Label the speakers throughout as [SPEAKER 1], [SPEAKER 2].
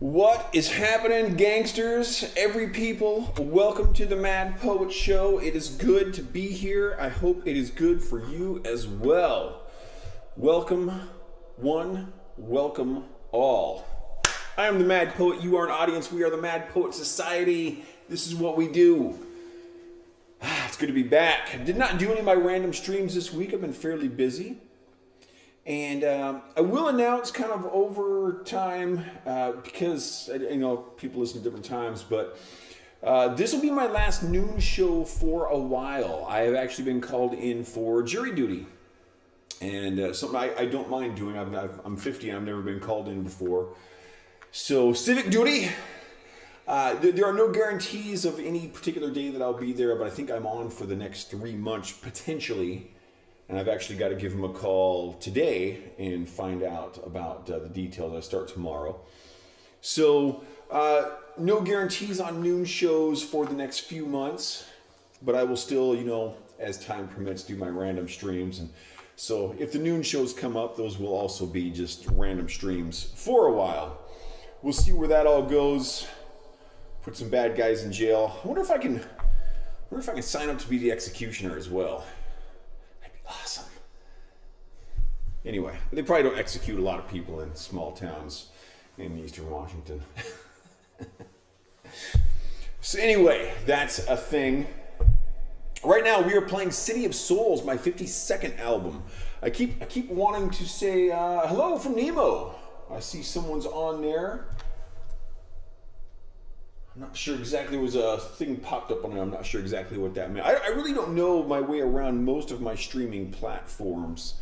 [SPEAKER 1] What is happening, gangsters? Every people, welcome to the Mad Poet Show. It is good to be here. I hope it is good for you as well. Welcome one, welcome all. I am the Mad Poet. You are an audience. We are the Mad Poet Society. This is what we do. It's good to be back. I did not do any of my random streams this week. I've been fairly busy. And I will announce kind of over time, because people listen at different times, but this will be my last noon show for a while. I have actually been called in for jury duty. And something I don't mind doing. I'm 50 and I've never been called in before. So civic duty. There are no guarantees of any particular day that I'll be there, but I think I'm on for the next 3 months potentially. And I've actually got to give him a call today and find out about the details. I start tomorrow. So, no guarantees on noon shows for the next few months. But I will still, as time permits, do my random streams. And so if the noon shows come up, those will also be just random streams for a while. We'll see where that all goes. Put some bad guys in jail. I wonder if I can sign up to be the executioner as well. Awesome. Anyway, they probably don't execute a lot of people in small towns in eastern Washington. So anyway, that's a thing. Right now we are playing City of Souls, my 52nd album. I keep wanting to say hello from Nemo. I see someone's on there. I'm not sure exactly, there was a thing popped up on it. I'm not sure exactly what that meant. I really don't know my way around most of my streaming platforms.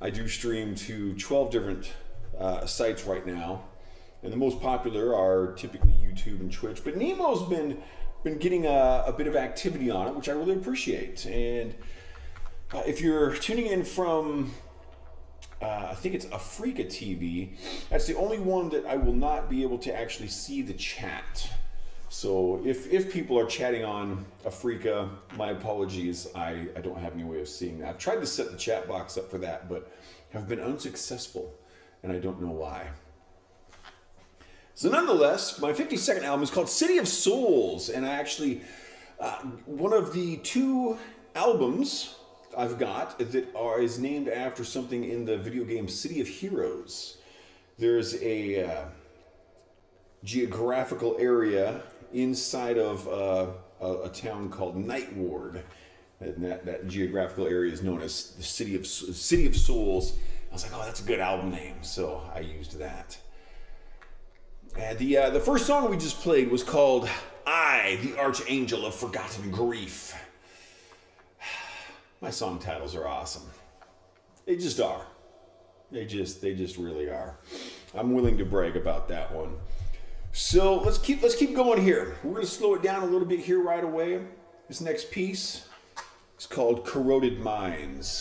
[SPEAKER 1] I do stream to 12 different sites right now. And the most popular are typically YouTube and Twitch. But Nemo's been getting a bit of activity on it, which I really appreciate. And if you're tuning in from, I think it's Africa TV, that's the only one that I will not be able to actually see the chat. So if people are chatting on Africa, my apologies, I don't have any way of seeing that. I've tried to set the chat box up for that, but have been unsuccessful, and I don't know why. So nonetheless, my 52nd album is called City of Souls, and I actually, one of the 2 albums I've got that is named after something in the video game City of Heroes. There's a geographical area inside of a town called Night Ward. And that geographical area is known as the City of Souls. I was like, oh, that's a good album name, so I used that. And the first song we just played was called I, the Archangel of Forgotten Grief. My song titles are awesome. They just are. They just really are. I'm willing to brag about that one. So let's keep going here. We're going to slow it down a little bit here right away. This next piece is called Corroded Mines.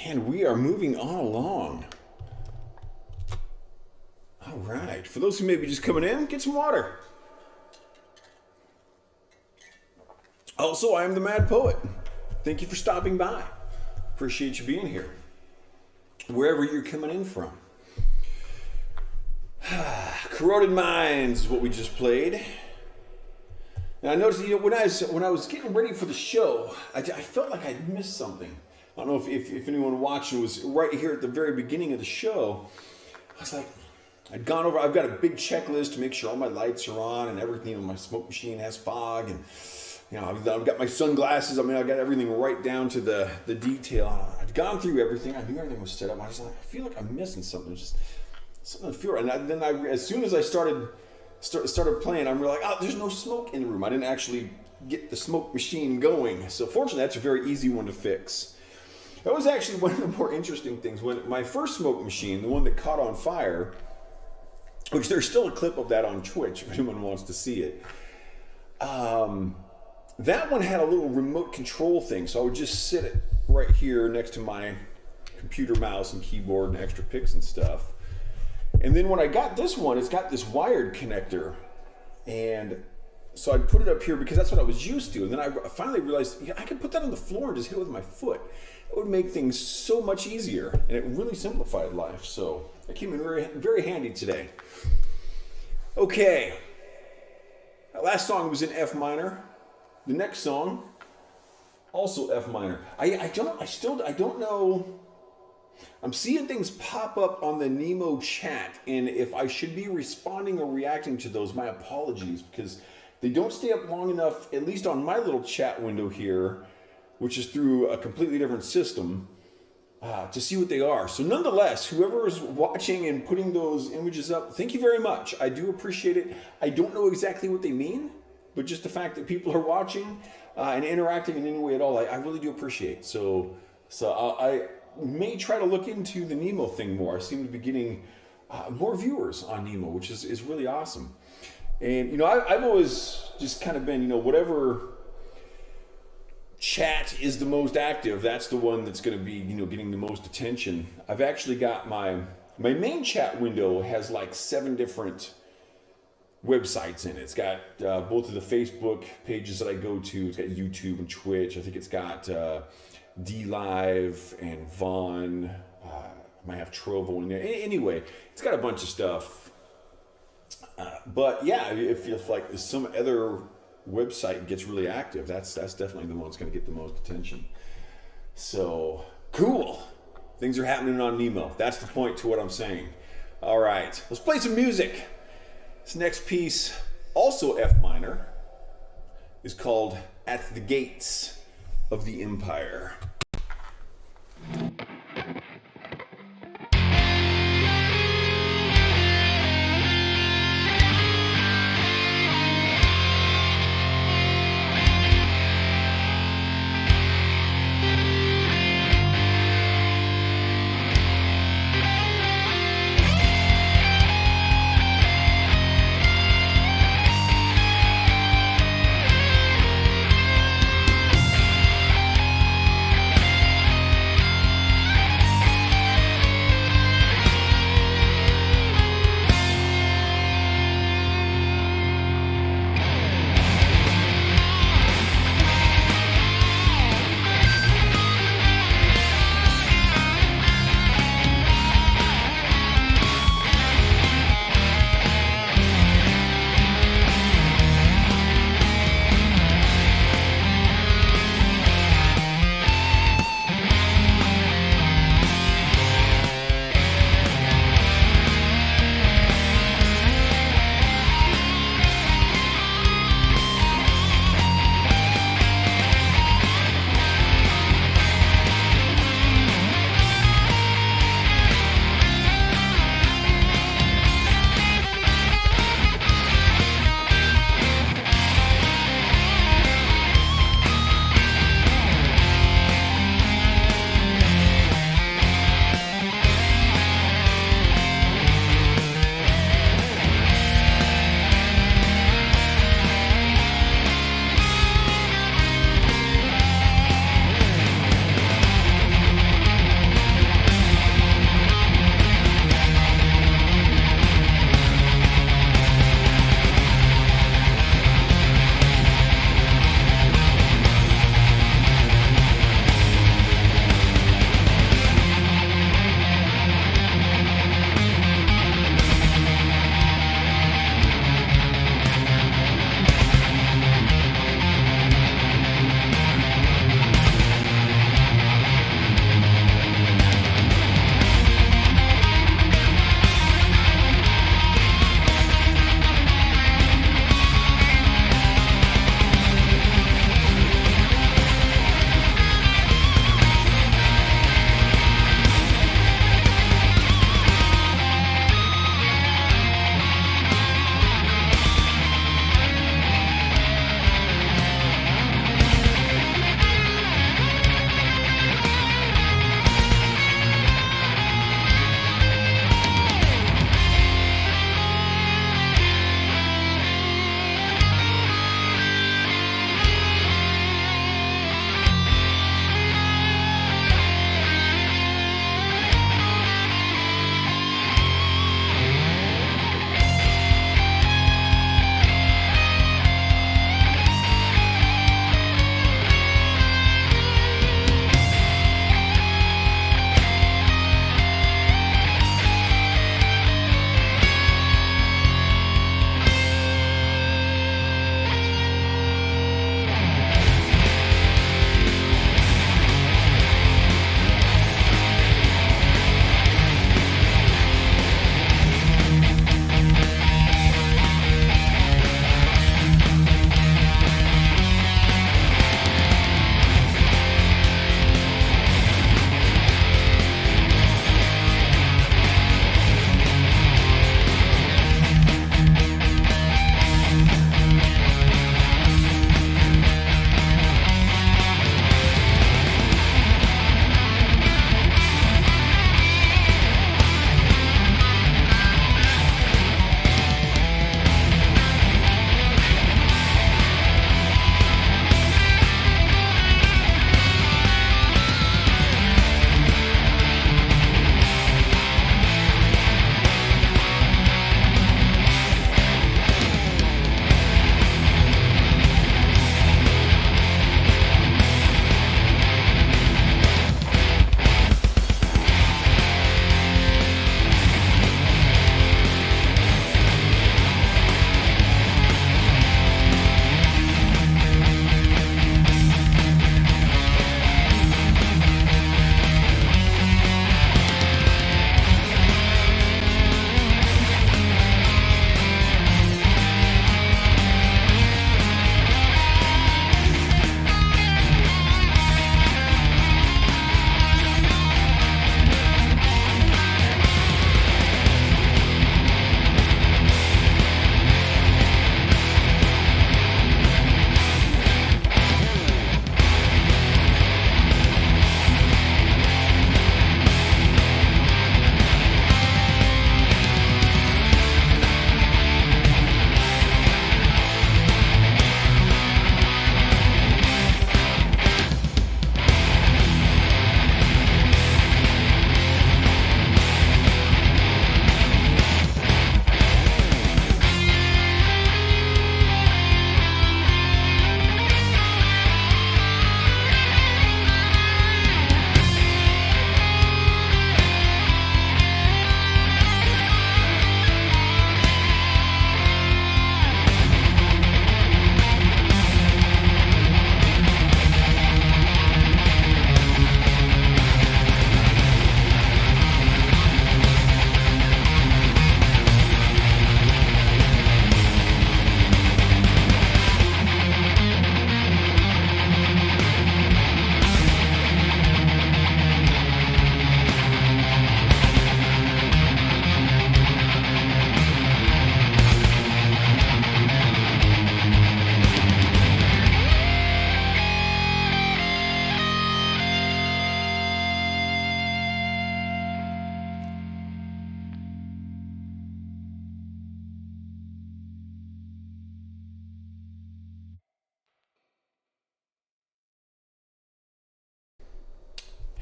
[SPEAKER 1] And we are moving on along. All right. For those who may be just coming in, get some water. Also, I am the Mad Poet. Thank you for stopping by. Appreciate you being here. Wherever you're coming in from. Corroded Mines is what we just played. Now I noticed, when I was getting ready for the show, I felt like I'd missed something. I don't know if anyone watching was right here at the very beginning of the show. I was like, I've got a big checklist to make sure all my lights are on and everything. My smoke machine has fog, and I've got my sunglasses. I got everything right down to the detail. I'd gone through everything. I knew everything was set up. I was like, I feel like I'm missing something. Just something to feel. And then as soon as I started playing, I'm like, oh, there's no smoke in the room. I didn't actually get the smoke machine going. So fortunately, that's a very easy one to fix. That was actually one of the more interesting things. When my first smoke machine, the one that caught on fire, which there's still a clip of that on Twitch if anyone wants to see it. That one had a little remote control thing, so I would just sit it right here next to my computer mouse and keyboard and extra picks and stuff. And then when I got this one, it's got this wired connector. And so I'd put it up here because that's what I was used to. And then I finally realized I could put that on the floor and just hit it with my foot. It would make things so much easier, and it really simplified life. So it came in very, very handy today. Okay. That last song was in F minor. The next song, also F minor. I don't know. I'm seeing things pop up on the Nemo chat, and if I should be responding or reacting to those, my apologies, because they don't stay up long enough, at least on my little chat window here, which is through a completely different system, to see what they are. So nonetheless, whoever is watching and putting those images up, thank you very much. I do appreciate it. I don't know exactly what they mean, but just the fact that people are watching and interacting in any way at all, I really do appreciate. So I may try to look into the Nemo thing more. I seem to be getting more viewers on Nemo, which is really awesome. And, I've always just kind of been, whatever chat is the most active, that's the one that's going to be, getting the most attention. I've actually got my main chat window has like 7 different websites in it. It's got both of the Facebook pages that I go to. It's got YouTube and Twitch. I think it's got DLive and Vaughn. I might have Trovo in there. Anyway, it's got a bunch of stuff. But yeah, if like some other website gets really active, that's definitely the one that's going to get the most attention. So cool. Things are happening on Nemo. That's the point to what I'm saying. All right, let's play some music. This next piece, also F minor, is called At the Gates of the Empire.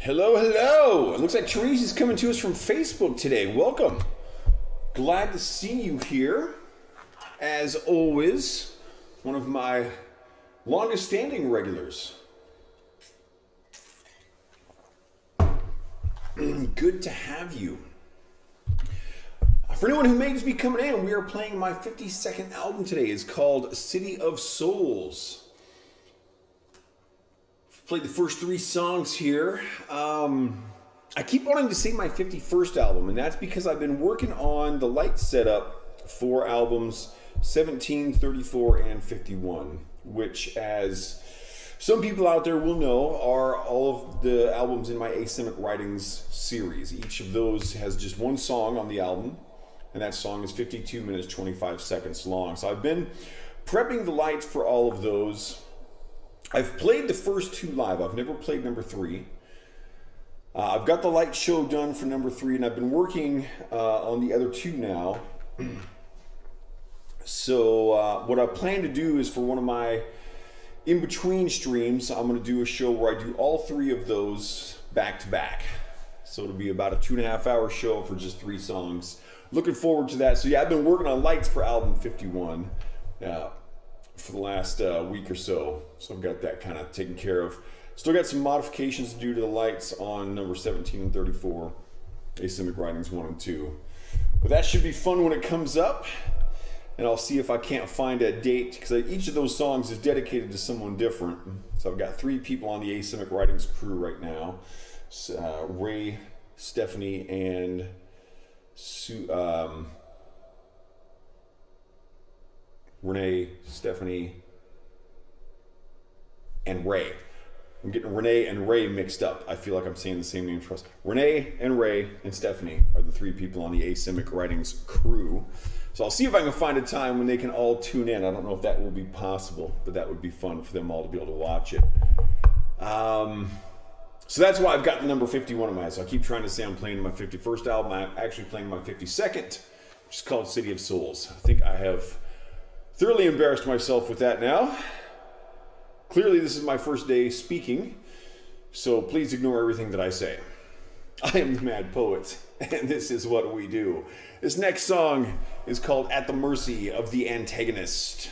[SPEAKER 1] Hello, hello. It looks like Therese is coming to us from Facebook today. Welcome. Glad to see you here. As always, one of my longest standing regulars. Good to have you. For anyone who may just be coming in, we are playing my 52nd album today. It's called City of Souls. Played the first 3 songs here. I keep wanting to say my 51st album, and that's because I've been working on the light setup for albums 17, 34, and 51, which, as some people out there will know, are all of the albums in my Asymmetric Writings series. Each of those has just one song on the album, and that song is 52 minutes, 25 seconds long. So I've been prepping the lights for all of those. I've played the first 2 live. I've never played number 3. I've got the light show done for number 3, and I've been working on the other 2 now. So what I plan to do is for one of my in-between streams, I'm going to do a show where I do all 3 of those back to back. So it'll be about a 2.5 hour show for just 3 songs. Looking forward to that. So yeah, I've been working on lights for album 51. For the last week or so. So I've got that kind of taken care of. Still got some modifications to do to the lights on number 17 and 34, Asymmetric Writings 1 and 2. But that should be fun when it comes up. And I'll see if I can't find a date, because each of those songs is dedicated to someone different. So I've got 3 people on the Asymmetric Writings crew right now. Ray, Stephanie, and Renee, Stephanie, and Ray. I'm getting Renee and Ray mixed up. I feel like I'm saying the same name for us. Renee and Ray and Stephanie are the 3 people on the Asymmetric Writings crew. So I'll see if I can find a time when they can all tune in. I don't know if that will be possible, but that would be fun for them all to be able to watch it. So that's why I've got the number 51 in my head. So I keep trying to say I'm playing my 51st album. I'm actually playing my 52nd, which is called City of Souls. I think I have thoroughly embarrassed myself with that now. Clearly, this is my first day speaking, so please ignore everything that I say. I am the Mad Poet, and this is what we do. This next song is called At the Mercy of the Antagonist.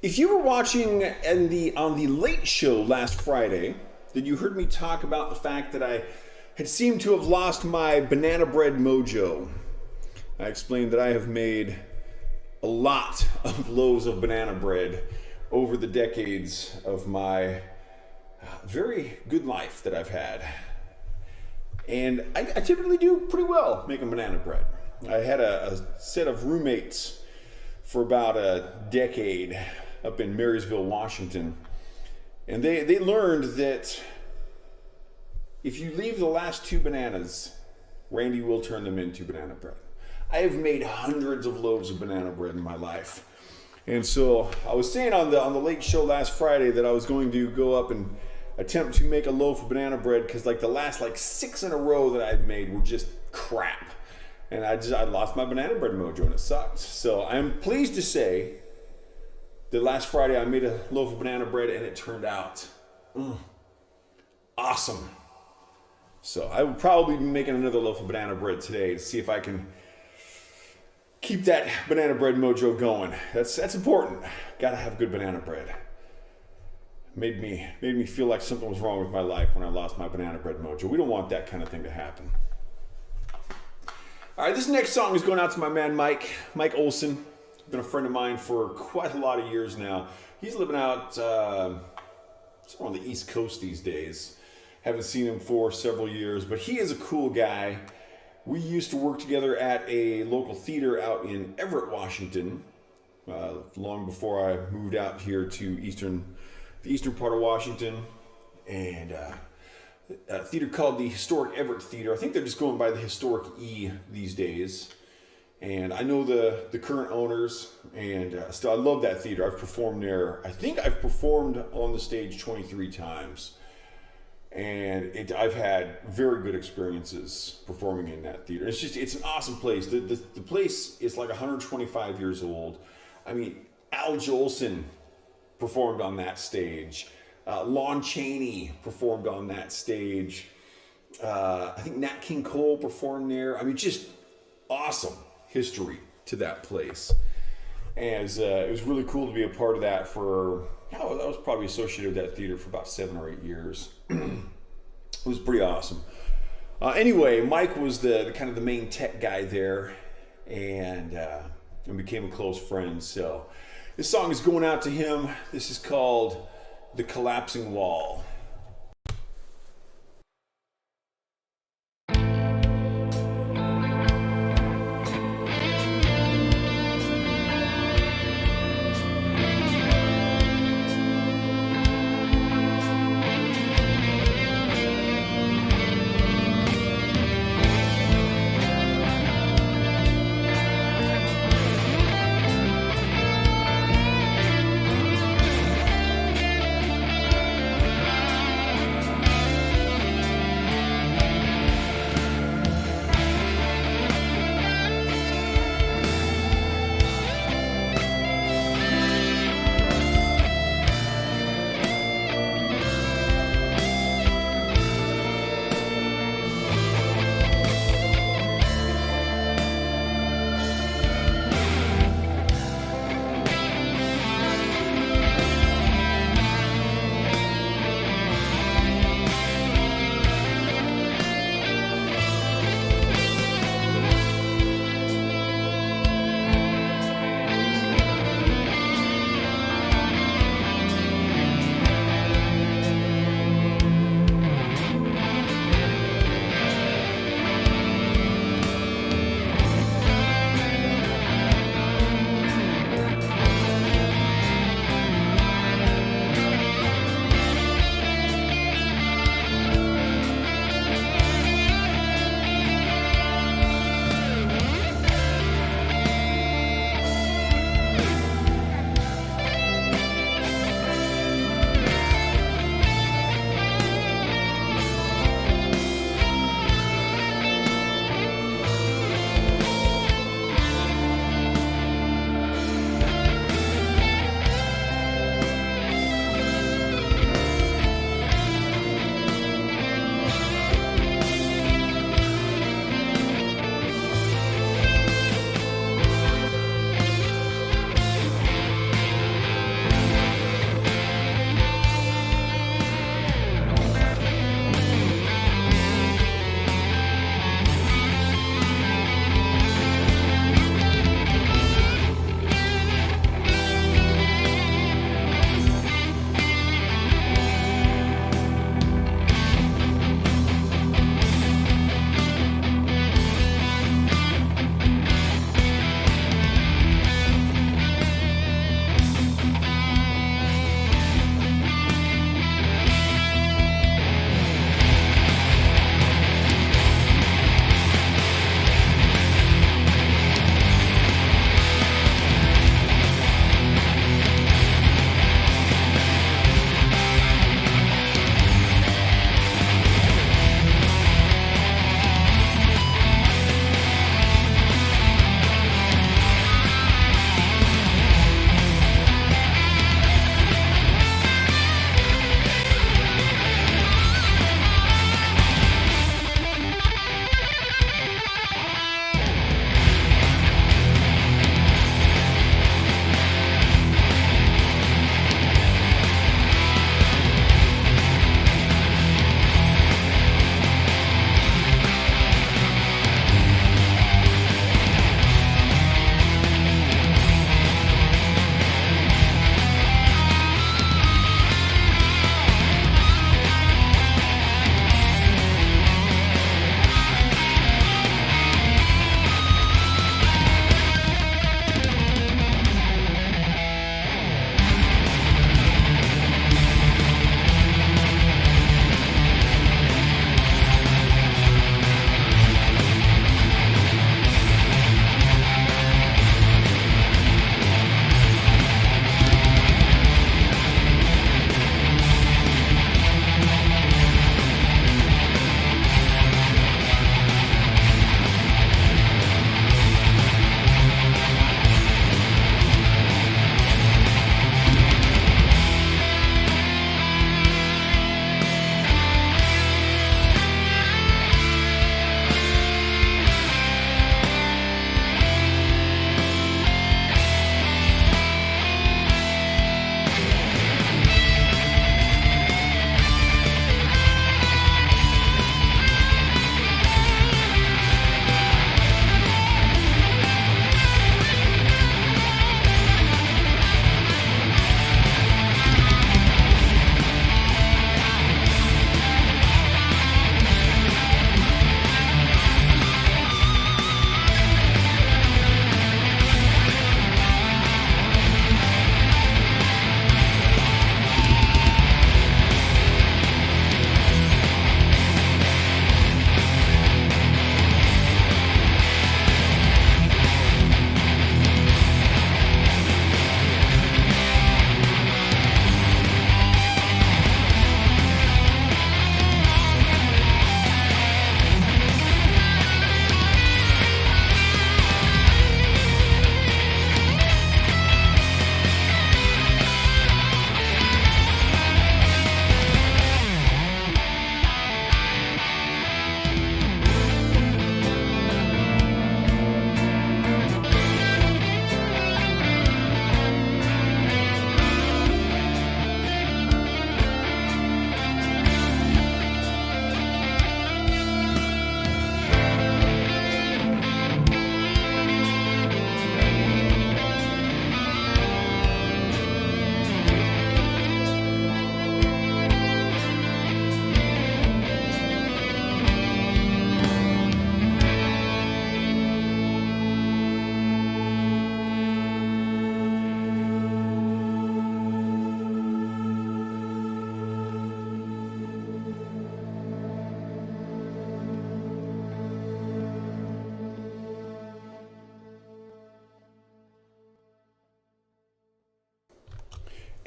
[SPEAKER 1] If you were watching on the Late Show last Friday, then you heard me talk about the fact that I had seemed to have lost my banana bread mojo. I explained that I have made a lot of loaves of banana bread over the decades of my very good life that I've had. And I typically do pretty well making banana bread. I had a set of roommates for about a decade up in Marysville, Washington. And they learned that if you leave the last two bananas, Randy will turn them into banana bread. I have made hundreds of loaves of banana bread in my life. And so I was saying on the Late Show last Friday that I was going to go up and attempt to make a loaf of banana bread because the last 6 in a row that I'd made were just crap. And I lost my banana bread mojo and it sucked. So I'm pleased to say that last Friday I made a loaf of banana bread and it turned out awesome. So I will probably be making another loaf of banana bread today to see if I can keep that banana bread mojo going. That's important. Gotta have good banana bread. Made me feel like something was wrong with my life when I lost my banana bread mojo. We don't want that kind of thing to happen. All right, this next song is going out to my man Mike Olson. Been a friend of mine for quite a lot of years now. He's living out on the East Coast these days. Haven't seen him for several years, but he is a cool guy. We used to work together at a local theater out in Everett, Washington, long before I moved out here to the eastern part of Washington, and a theater called the Historic Everett Theater. I think they're just going by the Historic E these days. And I know the current owners, and still I love that theater. I've performed there. I think I've performed on the stage 23 times. And I've had very good experiences performing in that theater. It's an awesome place. The place is 125 years old. I mean, Al Jolson performed on that stage. Lon Chaney performed on that stage. I think Nat King Cole performed there. I mean, just awesome history to that place. And it was really cool to be a part of that I was probably associated with that theater for about 7 or 8 years. It was pretty awesome. Anyway, Mike was the kind of the main tech guy there, and became a close friend. So this song is going out to him. This is called The Collapsing Wall.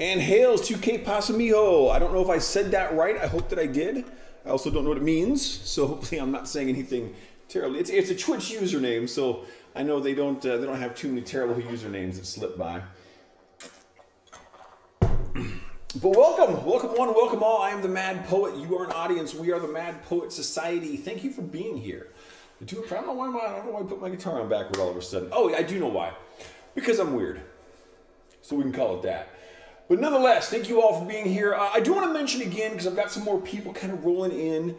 [SPEAKER 1] And hails to Que Pasa Mijo. I don't know if I said that right. I hope that I did. I also don't know what it means, so hopefully I'm not saying anything terrible. It's a Twitch username, so I know they don't have too many terrible usernames that slip by. But welcome one, welcome all. I am the Mad Poet. You are an audience. We are the Mad Poet Society. Thank you for being here. I don't know why I put my guitar on backward all of a sudden. Oh, I do know why. Because I'm weird. So we can call it that. But nonetheless, thank you all for being here. I do want to mention again, because I've got some more people kind of rolling in.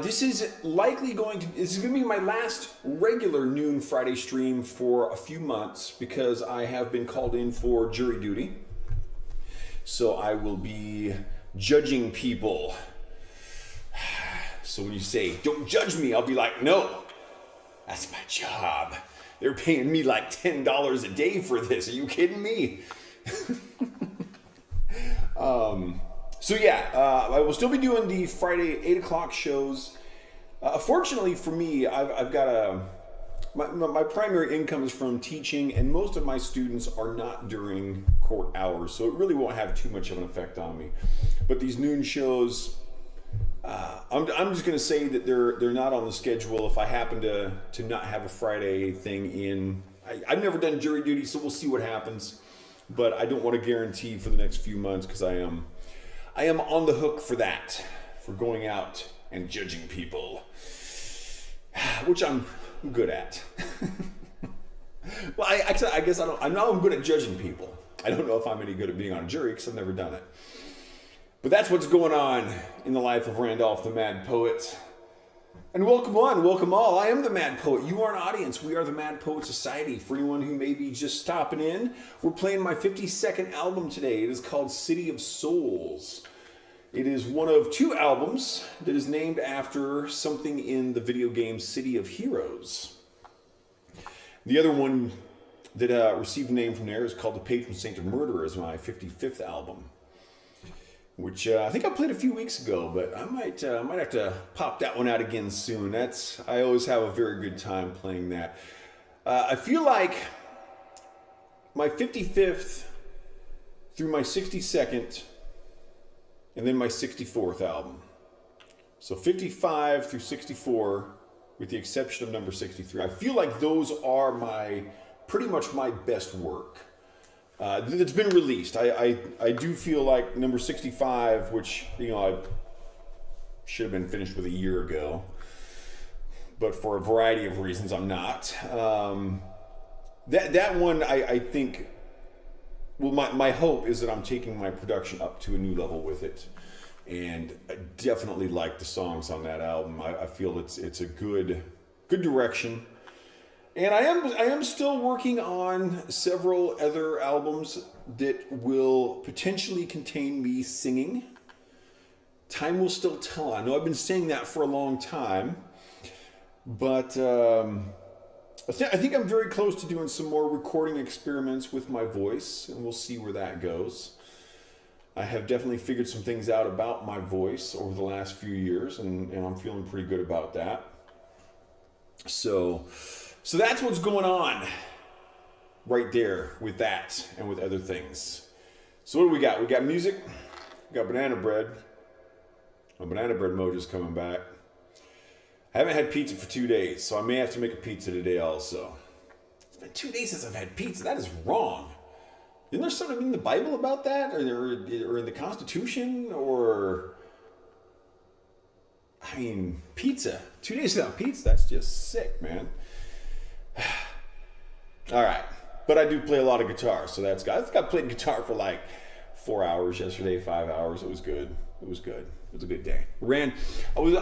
[SPEAKER 1] This is going to be my last regular noon Friday stream for a few months, because I have been called in for jury duty. So I will be judging people. So when you say, don't judge me, I'll be like, no, that's my job. They're paying me like $10 a day for this. Are you kidding me? I will still be doing the Friday 8 o'clock shows. Fortunately for me, I've got my primary income is from teaching, and most of my students are not during court hours, so it really won't have too much of an effect on me. But these noon shows, I'm just going to say that they're not on the schedule. If I happen to not have a Friday thing in, I've never done jury duty, so we'll see what happens. But I don't want to guarantee for the next few months, because I am on the hook for that, for going out and judging people, which I'm good at. Well, I guess I know I'm good at judging people. I don't know if I'm any good at being on a jury, because I've never done it. But that's what's going on in the life of Randolph the Mad Poet. And welcome one, welcome all. I am the Mad Poet. You are an audience. We are the Mad Poet Society. For anyone who may be just stopping in, we're playing my 52nd album today. It is called City of Souls. It is one of two albums that is named after something in the video game City of Heroes. The other one that received a name from there is called The Patron Saint of Murder, is my 55th album, which I think I played a few weeks ago, but I might have to pop that one out again soon. I always have a very good time playing that. I feel like my 55th through my 62nd and then my 64th album. So 55 through 64, with the exception of number 63. I feel like those are pretty much my best work that's been released. I do feel like number 65, which, I should have been finished with a year ago, but for a variety of reasons I'm not. That one, I think, well, my hope is that I'm taking my production up to a new level with it, and I definitely like the songs on that album. I feel it's a good direction. And I am still working on several other albums that will potentially contain me singing. Time will still tell. I know I've been saying that for a long time, but I think I'm very close to doing some more recording experiments with my voice, and we'll see where that goes. I have definitely figured some things out about my voice over the last few years, and I'm feeling pretty good about that. So that's what's going on right there with that and with other things. So what do we got? We got music. We got banana bread. My banana bread mojo's coming back. I haven't had pizza for 2 days, so I may have to make a pizza today also. It's been 2 days since I've had pizza. That is wrong. Isn't there something in the Bible about that? Or in the Constitution? Or, I mean, pizza. 2 days without pizza, that's just sick, man. All right. But I do play a lot of guitar, so that's good. I think I played guitar for like 4 hours yesterday, 5 hours. It was good. It was good. It was a good day. I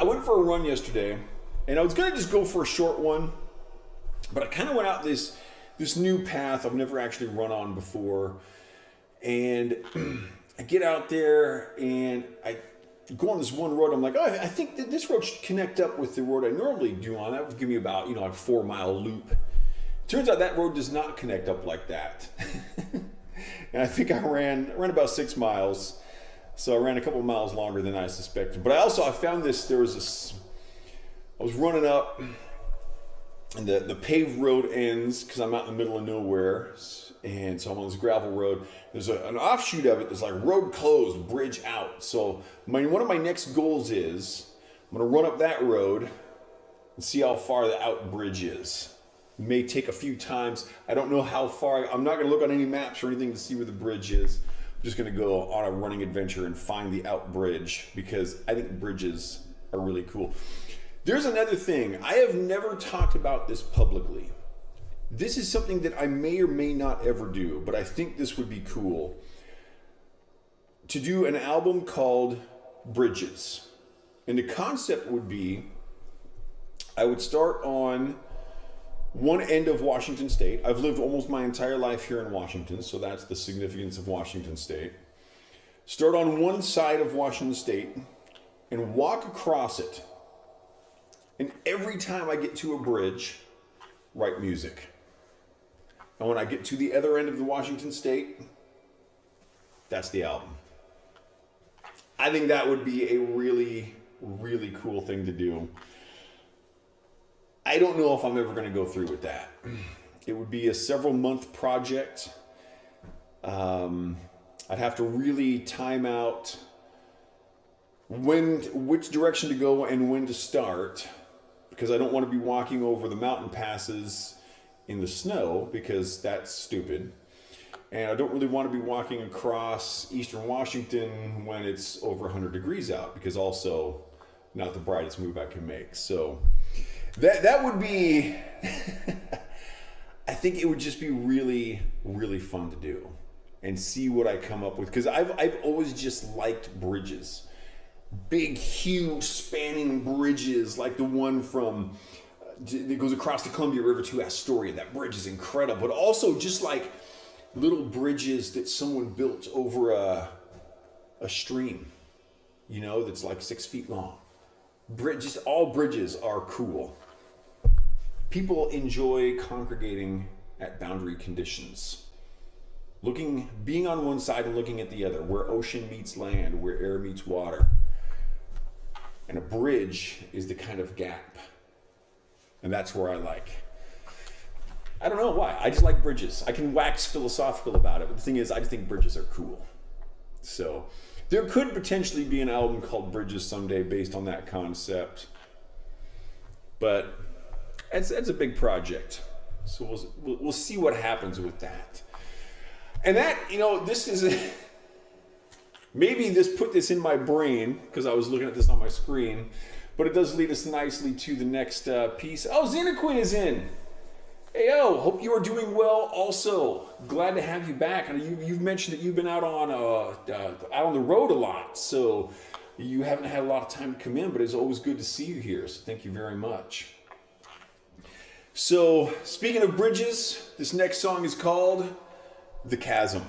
[SPEAKER 1] went for a run yesterday, and I was going to just go for a short one, but I kind of went out this new path I've never actually run on before, and I get out there, and I go on this one road. I'm like, oh, I think that this road should connect up with the road I normally do on. That would give me about, like 4 mile loop. Turns out that road does not connect up like that. And I think I ran about 6 miles. So I ran a couple miles longer than I suspected. But I found this, I was running up, and the paved road ends because I'm out in the middle of nowhere, and so I'm on this gravel road. There's an offshoot of it. There's like road closed, bridge out. So one of my next goals is I'm gonna run up that road and see how far the out bridge is. It may take a few times. I don't know how far. I'm not gonna look on any maps or anything to see where the bridge is. I'm just gonna go on a running adventure and find the out bridge because I think bridges are really cool. There's another thing. I have never talked about this publicly. This is something that I may or may not ever do, but I think this would be cool. To do an album called Bridges. And the concept would be, I would start on one end of Washington State. I've lived almost my entire life here in Washington, so that's the significance of Washington State. Start on one side of Washington State and walk across it. And every time I get to a bridge, write music. And when I get to the other end of the Washington State, that's the album. I think that would be a really, really cool thing to do. I don't know if I'm ever going to go through with that. It would be a several month project. I'd have to really time out which direction to go and when to start, because I don't want to be walking over the mountain passes in the snow because that's stupid. And I don't really want to be walking across eastern Washington when it's over 100 degrees out, because also not the brightest move I can make. So that would be, I think it would just be really, really fun to do and see what I come up with. Because I've always just liked bridges. Big, huge, spanning bridges like the one from that goes across the Columbia River to Astoria. That bridge is incredible. But also just like little bridges that someone built over a stream, you know, that's like 6 feet long. Just all bridges are cool. People enjoy congregating at boundary conditions. Being on one side and looking at the other, where ocean meets land, where air meets water. And a bridge is the kind of gap. And that's where I like. I don't know why. I just like bridges. I can wax philosophical about it, but the thing is, I just think bridges are cool. So there could potentially be an album called Bridges someday based on that concept. But it's a big project. So we'll see what happens with that. And that, you know, this is... Maybe put this in my brain because I was looking at this on my screen, but it does lead us nicely to the next piece. Oh, Xena Queen is in. Hey, yo, hope you are doing well. Also, glad to have you back. And you've mentioned that you've been out on the road a lot, so you haven't had a lot of time to come in, but it's always good to see you here. So thank you very much. So speaking of bridges, this next song is called "The Chasm."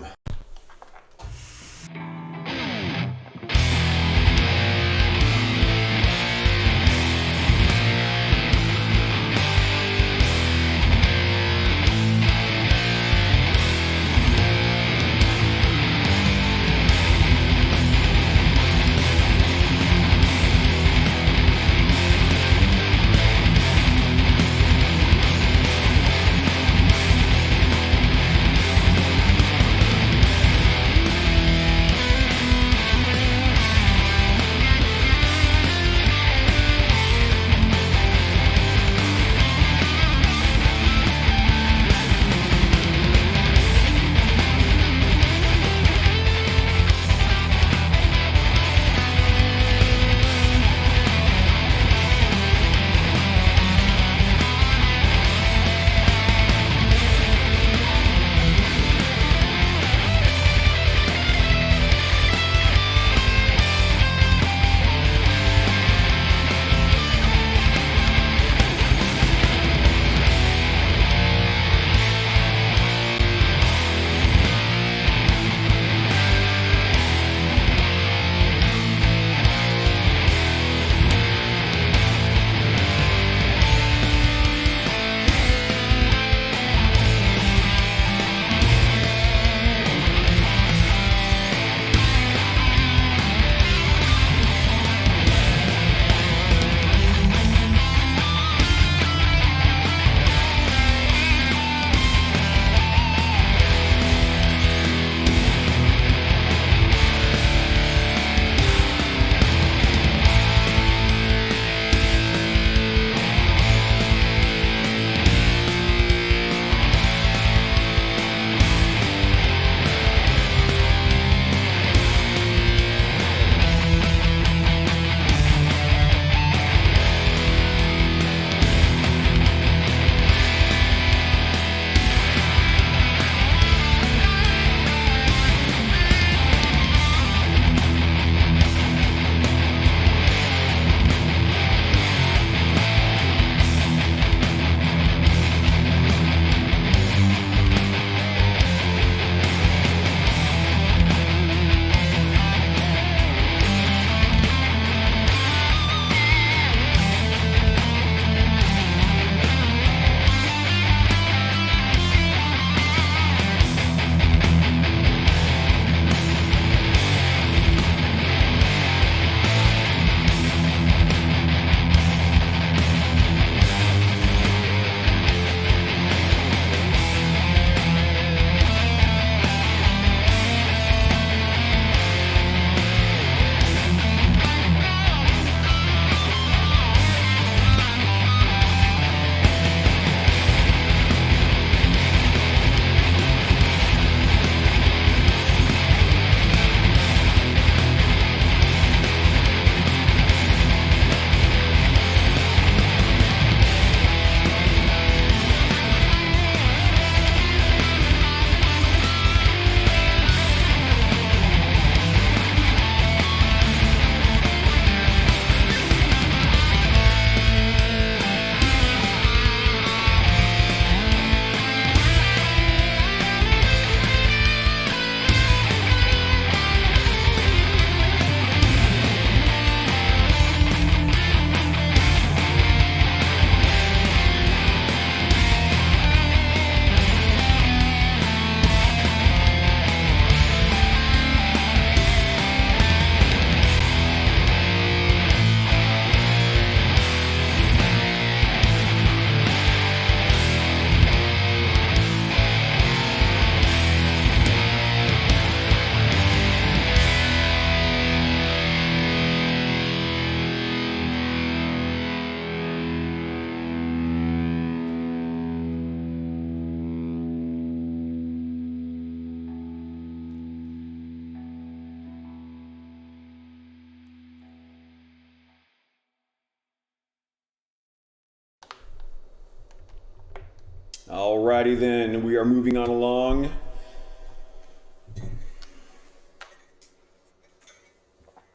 [SPEAKER 1] Alrighty then, we are moving on along.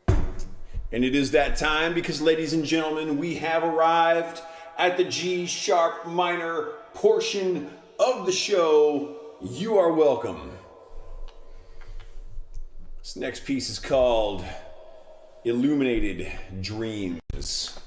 [SPEAKER 1] And it is that time because, ladies and gentlemen, we have arrived at the G sharp minor portion of the show. You are welcome. This next piece is called Illuminated Dreams.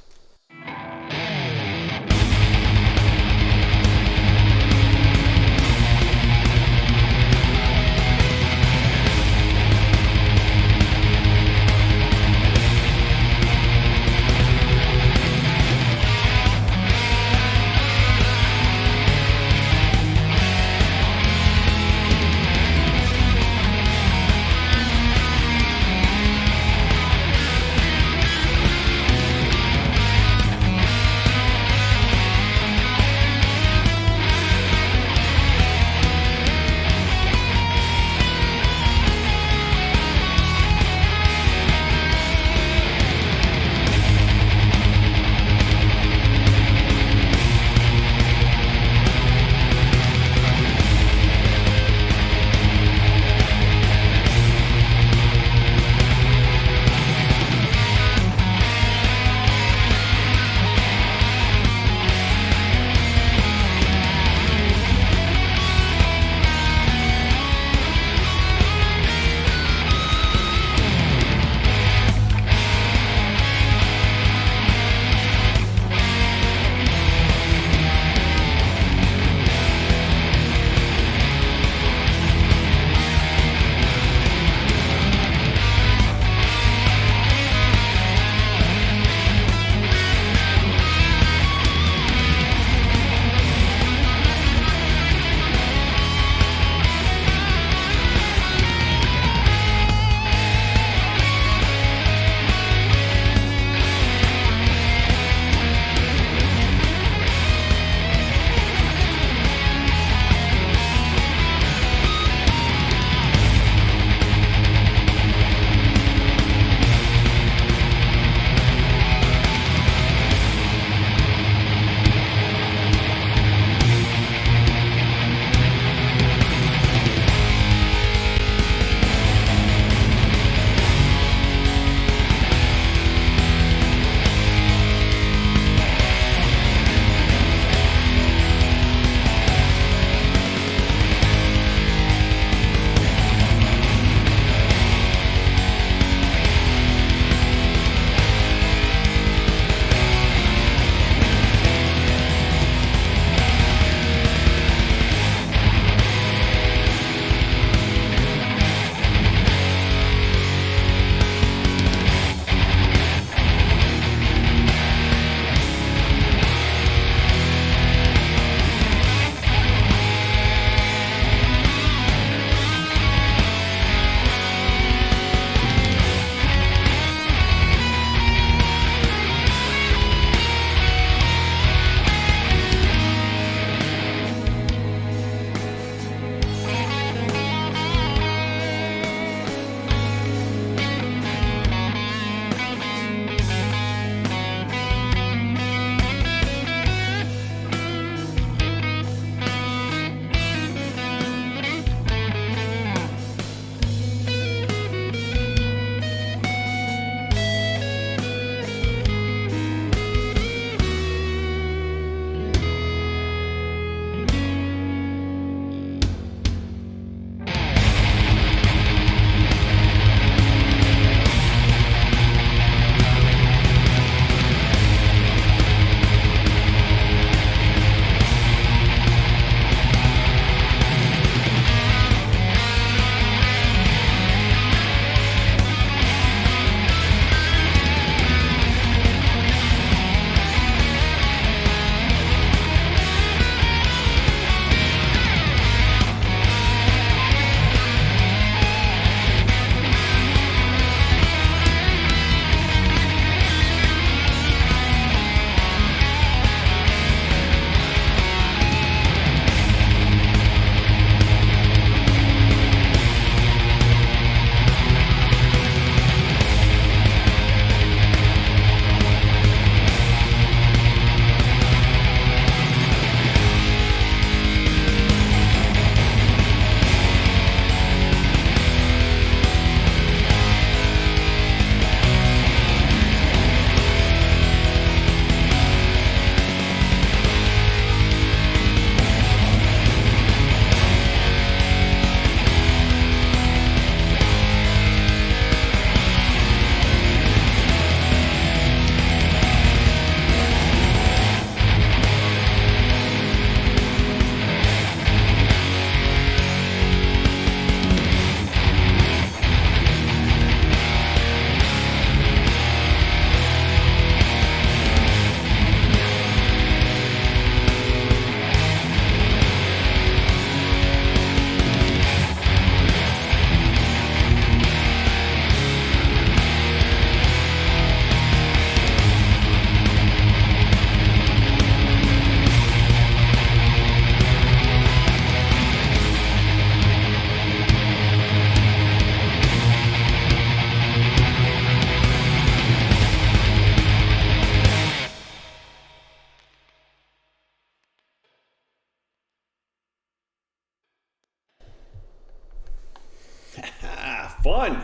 [SPEAKER 1] Fun.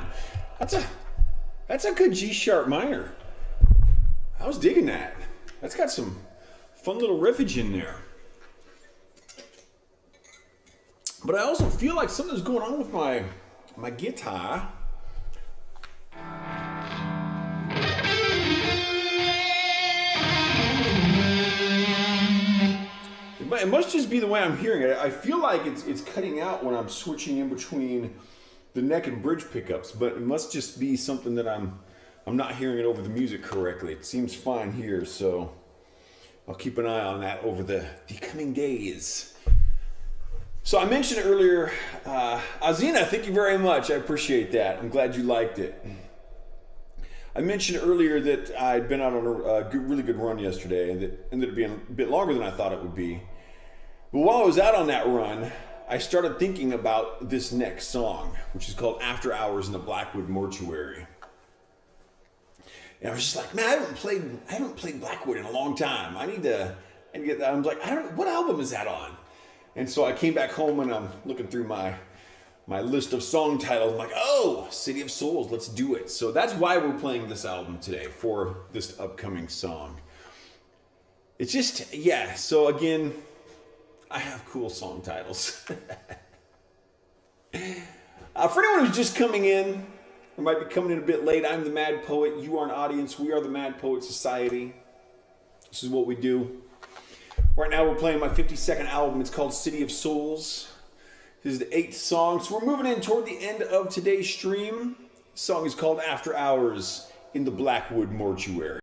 [SPEAKER 1] That's a good G sharp minor. I was digging that. That's got some fun little riffage in there. But I also feel like something's going on with my guitar. It must just be the way I'm hearing it. I feel like it's cutting out when I'm switching in between the neck and bridge pickups, but it must just be something that I'm not hearing it over the music correctly. It seems fine here, so I'll keep an eye on that over the coming days. So I mentioned earlier, Azina, thank you very much. I appreciate that. I'm glad you liked it. I mentioned earlier that I'd been out on a really good run yesterday, and that ended up being a bit longer than I thought it would be. But while I was out on that run, I started thinking about this next song, which is called After Hours in the Blackwood Mortuary. And I was just like, man, I haven't played Blackwood in a long time. I need to get that. I was like, what album is that on? And so I came back home and I'm looking through my list of song titles. I'm like, oh, City of Souls, let's do it. So that's why we're playing this album today, for this upcoming song. It's just, yeah, so again, I have cool song titles. For anyone who's just coming in, or might be coming in a bit late, I'm the Mad Poet. You are an audience. We are the Mad Poet Society. This is what we do. Right now we're playing my 52nd album. It's called City of Souls. This is the 8th song. So we're moving in toward the end of today's stream. The song is called After Hours in the Blackwood Mortuary.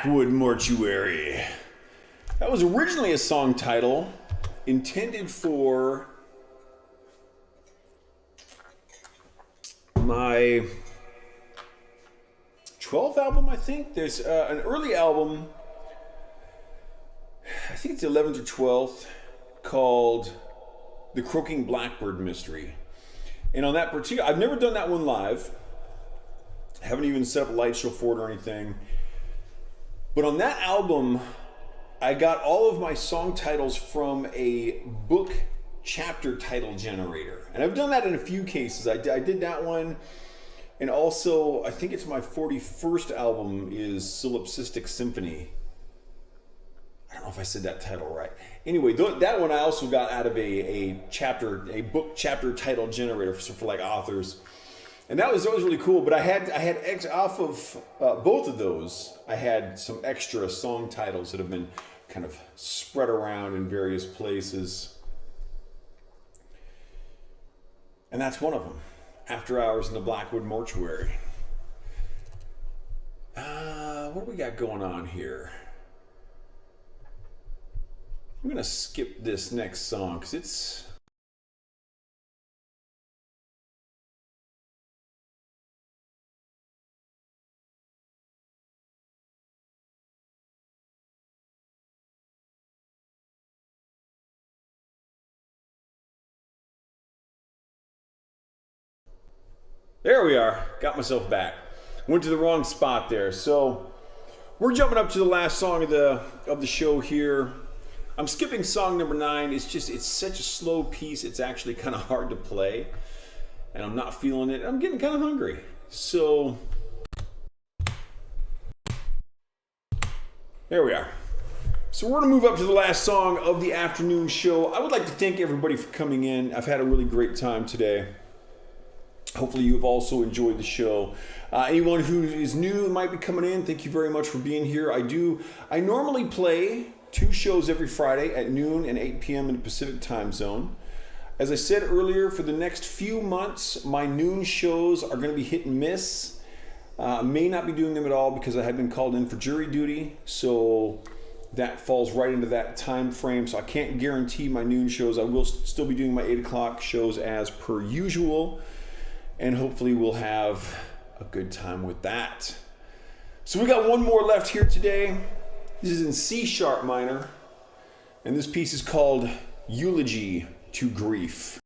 [SPEAKER 1] Blackwood Mortuary. That was originally a song title intended for my 12th album, I think. There's an early album, I think it's 11th or 12th, called The Croaking Blackbird Mystery. And on that particular, I've never done that one live. I haven't even set up a light show for it or anything. But on that album, I got all of my song titles from a book chapter title generator. And I've done that in a few cases. I did that one. And also, I think it's my 41st album is Solipsistic Symphony. I don't know if I said that title right. Anyway, that one I also got out of a book chapter title generator for like authors. And that was really cool. But I had off of both of those, I had some extra song titles that have been kind of spread around in various places. And that's one of them. After Hours in the Blackwood Mortuary. What do we got going on here? I'm going to skip this next song because it's... There we are. Got myself back. Went to the wrong spot there. So we're jumping up to the last song of the show here. I'm skipping song number 9. It's such a slow piece. It's actually kind of hard to play, and I'm not feeling it. I'm getting kind of hungry. So there we are. So we're going to move up to the last song of the afternoon show. I would like to thank everybody for coming in. I've had a really great time today. Hopefully you have also enjoyed the show. Anyone who is new and might be coming in, thank you very much for being here. I normally play 2 shows every Friday at noon and 8 p.m. in the Pacific time zone. As I said earlier, for the next few months, my noon shows are going to be hit and miss. I may not be doing them at all because I have been called in for jury duty. So that falls right into that time frame. So I can't guarantee my noon shows. I will still be doing my 8 o'clock shows as per usual. And hopefully we'll have a good time with that. So we got one more left here today. This is in C sharp minor. And this piece is called Eulogy to Grief.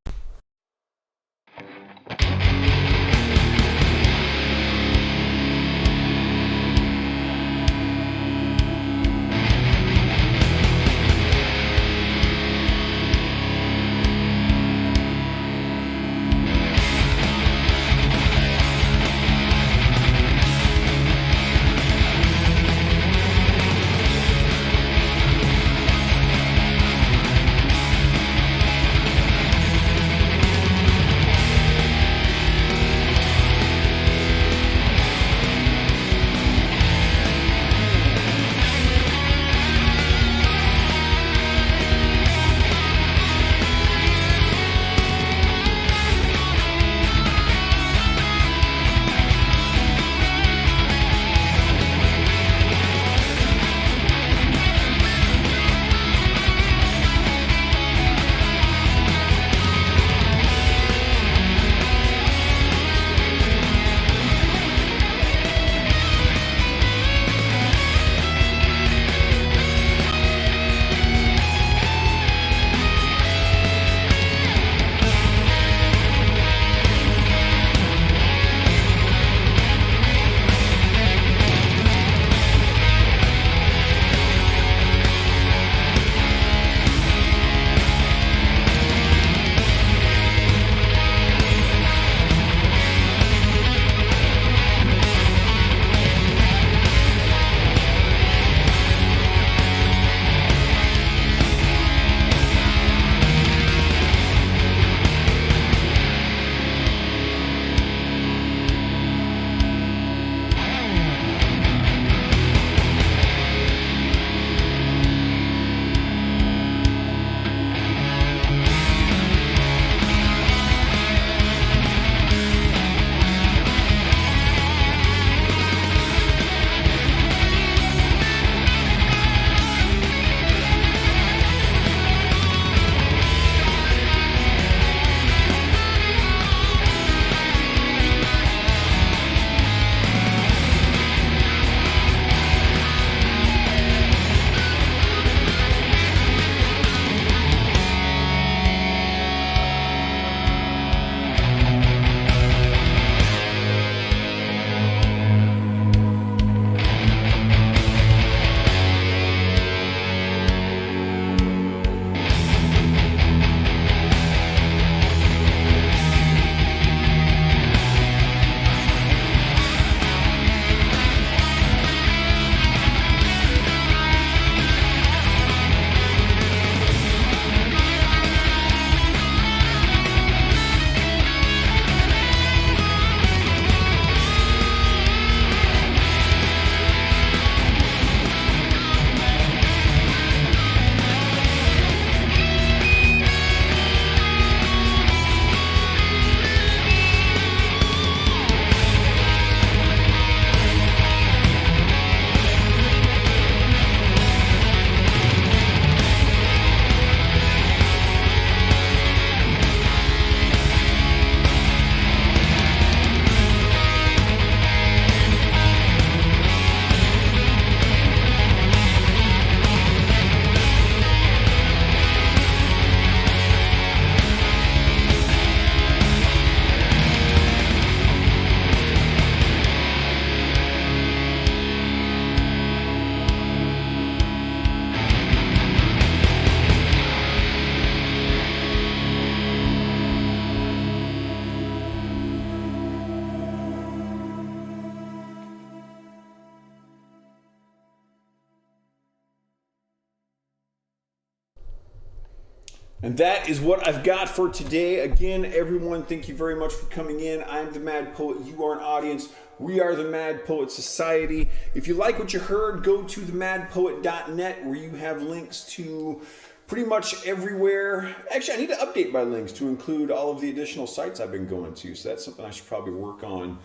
[SPEAKER 1] And that is what I've got for today. Again, everyone, thank you very much for coming in. I'm the Mad Poet. You are an audience. We are the Mad Poet Society. If you like what you heard, go to themadpoet.net where you have links to pretty much everywhere. Actually, I need to update my links to include all of the additional sites I've been going to. So that's something I should probably work on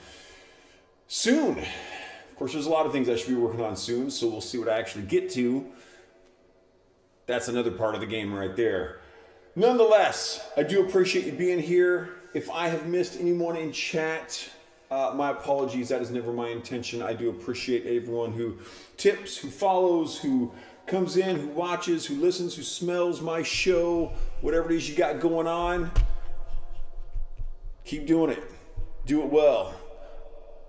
[SPEAKER 1] soon. Of course, there's a lot of things I should be working on soon, so we'll see what I actually get to. That's another part of the game right there. Nonetheless, I do appreciate you being here. If I have missed anyone in chat, my apologies. That is never my intention. I do appreciate everyone who tips, who follows, who comes in, who watches, who listens, who smells my show, whatever it is you got going on. Keep doing it. Do it well.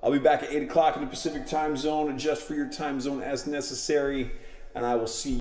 [SPEAKER 1] I'll be back at 8 o'clock in the Pacific time zone. Adjust for your time zone as necessary, and I will see you.